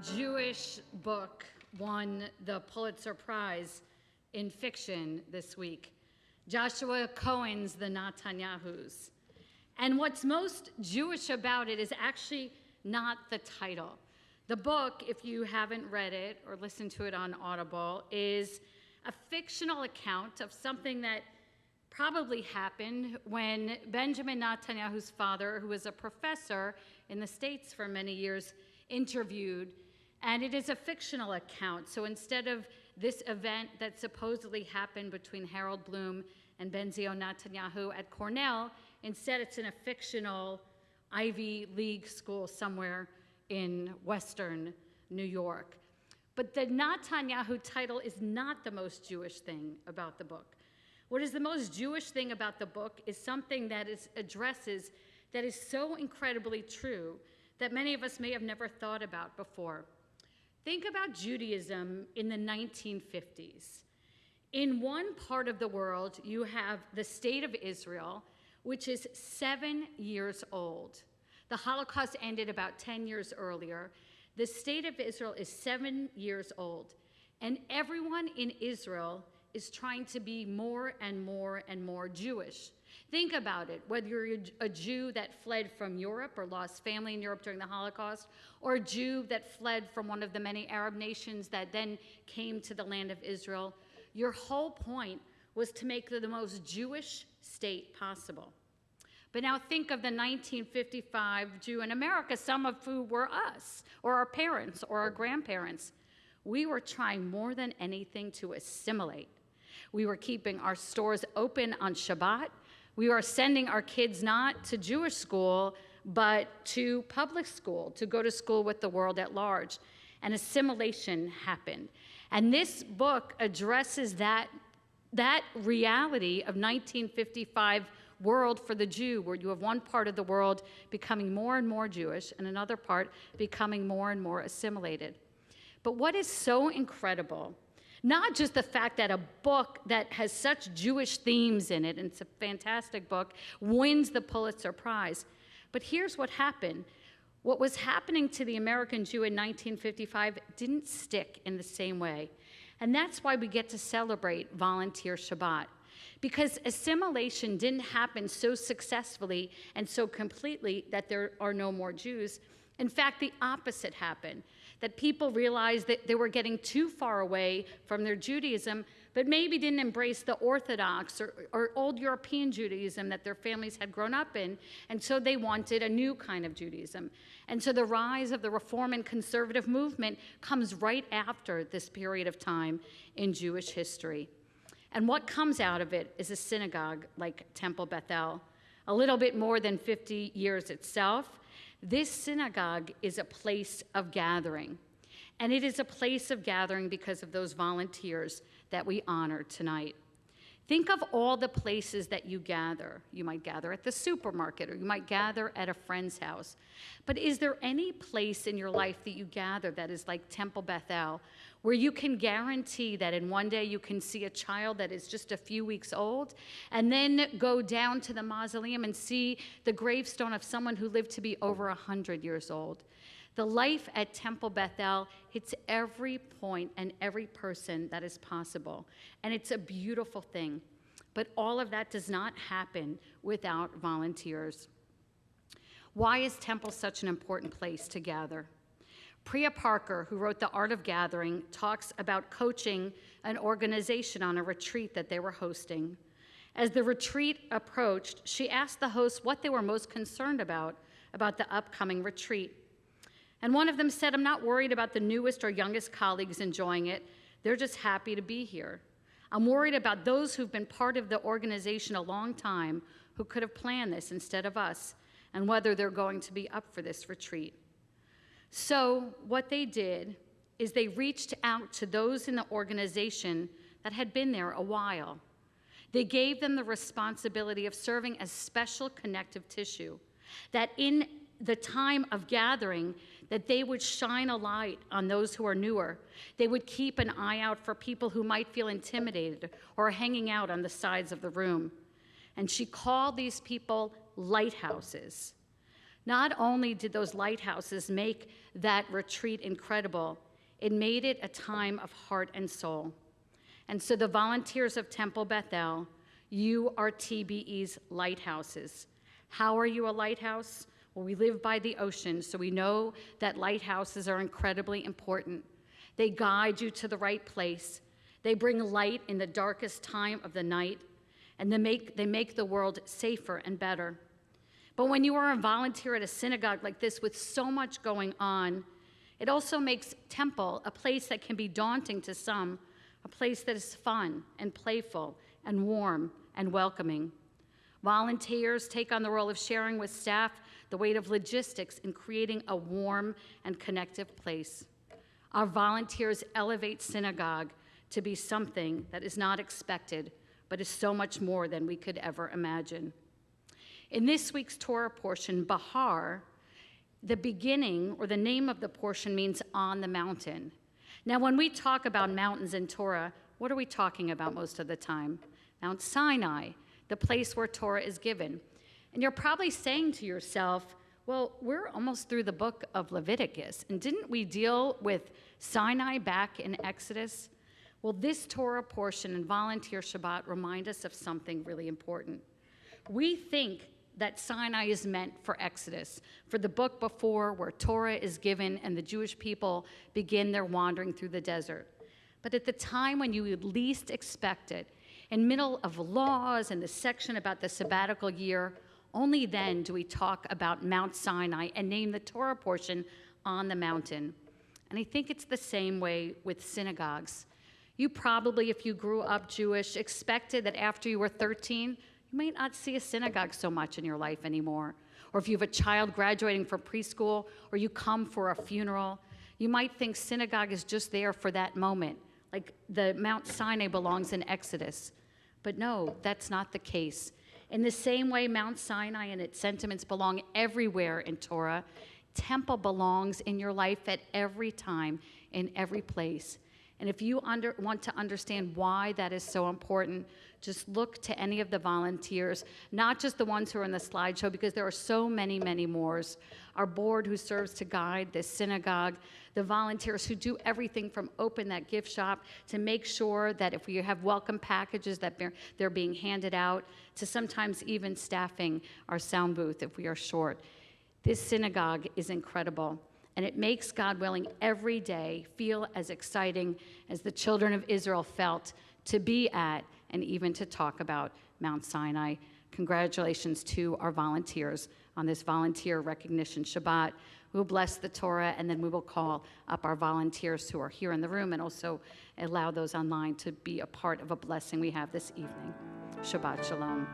Jewish book won the Pulitzer Prize in fiction this week. Joshua Cohen's The Netanyahus. And what's most Jewish about it is actually not the title. The book, if you haven't read it or listened to it on Audible, is a fictional account of something that probably happened when Benjamin Netanyahu's father, who was a professor in the States for many years, interviewed. And it is a fictional account. So instead of this event that supposedly happened between Harold Bloom and Benzion Netanyahu at Cornell, instead it's in a fictional Ivy League school somewhere in Western New York. But the Netanyahu title is not the most Jewish thing about the book. What is the most Jewish thing about the book is something that addresses that is so incredibly true that many of us may have never thought about before. Think about Judaism in the 1950s. In one part of the world, you have the state of Israel, which is 7 years old. The Holocaust ended about 10 years earlier. The state of Israel is 7 years old, and everyone in Israel is trying to be more and more and more Jewish. Think about it, whether you're a Jew that fled from Europe or lost family in Europe during the Holocaust, or a Jew that fled from one of the many Arab nations that then came to the land of Israel, your whole point was to make the most Jewish state possible. But now think of the 1955 Jew in America, some of who were us, or our parents, or our grandparents. We were trying more than anything to assimilate. We were keeping our stores open on Shabbat. We were sending our kids not to Jewish school, but to public school, to go to school with the world at large. And assimilation happened. And this book addresses that reality of 1955 world for the Jew, where you have one part of the world becoming more and more Jewish and another part becoming more and more assimilated. But what is so incredible, not just the fact that a book that has such Jewish themes in it, and it's a fantastic book, wins the Pulitzer Prize, but here's what happened. What was happening to the American Jew in 1955 didn't stick in the same way. And that's why we get to celebrate Volunteer Shabbat. Because assimilation didn't happen so successfully and so completely that there are no more Jews. In fact, the opposite happened, that people realized that they were getting too far away from their Judaism, but maybe didn't embrace the Orthodox or old European Judaism that their families had grown up in, and so they wanted a new kind of Judaism. And so the rise of the Reform and Conservative movement comes right after this period of time in Jewish history. And what comes out of it is a synagogue like Temple Bethel, a little bit more than 50 years itself. This synagogue is a place of gathering. And it is a place of gathering because of those volunteers that we honor tonight. Think of all the places that you gather. You might gather at the supermarket, or you might gather at a friend's house. But is there any place in your life that you gather that is like Temple Bethel, where you can guarantee that in one day you can see a child that is just a few weeks old, and then go down to the mausoleum and see the gravestone of someone who lived to be over 100 years old? The life at Temple Bethel hits every point and every person that is possible. And it's a beautiful thing. But all of that does not happen without volunteers. Why is Temple such an important place to gather? Priya Parker, who wrote The Art of Gathering, talks about coaching an organization on a retreat that they were hosting. As the retreat approached, she asked the hosts what they were most concerned about the upcoming retreat. And one of them said, "I'm not worried about the newest or youngest colleagues enjoying it. They're just happy to be here. I'm worried about those who've been part of the organization a long time who could have planned this instead of us, and whether they're going to be up for this retreat." So what they did is they reached out to those in the organization that had been there a while. They gave them the responsibility of serving as special connective tissue, that in the time of gathering, that they would shine a light on those who are newer. They would keep an eye out for people who might feel intimidated or hanging out on the sides of the room. And she called these people lighthouses. Not only did those lighthouses make that retreat incredible, it made it a time of heart and soul. And so the volunteers of Temple Bethel, you are TBE's lighthouses. How are you a lighthouse? Well, we live by the ocean, so we know that lighthouses are incredibly important. They guide you to the right place. They bring light in the darkest time of the night, and they make the world safer and better. But when you are a volunteer at a synagogue like this with so much going on, it also makes Temple a place that can be daunting to some, a place that is fun and playful and warm and welcoming. Volunteers take on the role of sharing with staff the weight of logistics in creating a warm and connective place. Our volunteers elevate synagogue to be something that is not expected, but is so much more than we could ever imagine. In this week's Torah portion, Bahar, the beginning or the name of the portion means on the mountain. Now, when we talk about mountains in Torah, what are we talking about most of the time? Mount Sinai, the place where Torah is given. And you're probably saying to yourself, well, we're almost through the book of Leviticus, and didn't we deal with Sinai back in Exodus? Well, this Torah portion and Volunteer Shabbat remind us of something really important. We think that Sinai is meant for Exodus, for the book before where Torah is given and the Jewish people begin their wandering through the desert. But at the time when you would least expect it, in middle of laws and the section about the sabbatical year, only then do we talk about Mount Sinai and name the Torah portion on the mountain. And I think it's the same way with synagogues. You probably, if you grew up Jewish, expected that after you were 13, you might not see a synagogue so much in your life anymore. Or if you have a child graduating from preschool, or you come for a funeral, you might think synagogue is just there for that moment, like the Mount Sinai belongs in Exodus. But no, that's not the case. In the same way Mount Sinai and its sentiments belong everywhere in Torah, Temple belongs in your life at every time, in every place. And if you want to understand why that is so important, just look to any of the volunteers, not just the ones who are in the slideshow, because there are so many, many more. Our board who serves to guide this synagogue, the volunteers who do everything from open that gift shop to make sure that if we have welcome packages that they're being handed out, to sometimes even staffing our sound booth if we are short. This synagogue is incredible. And it makes, God willing, every day feel as exciting as the children of Israel felt to be at and even to talk about Mount Sinai. Congratulations to our volunteers on this Volunteer Recognition Shabbat. We'll bless the Torah, and then we will call up our volunteers who are here in the room and also allow those online to be a part of a blessing we have this evening. Shabbat Shalom.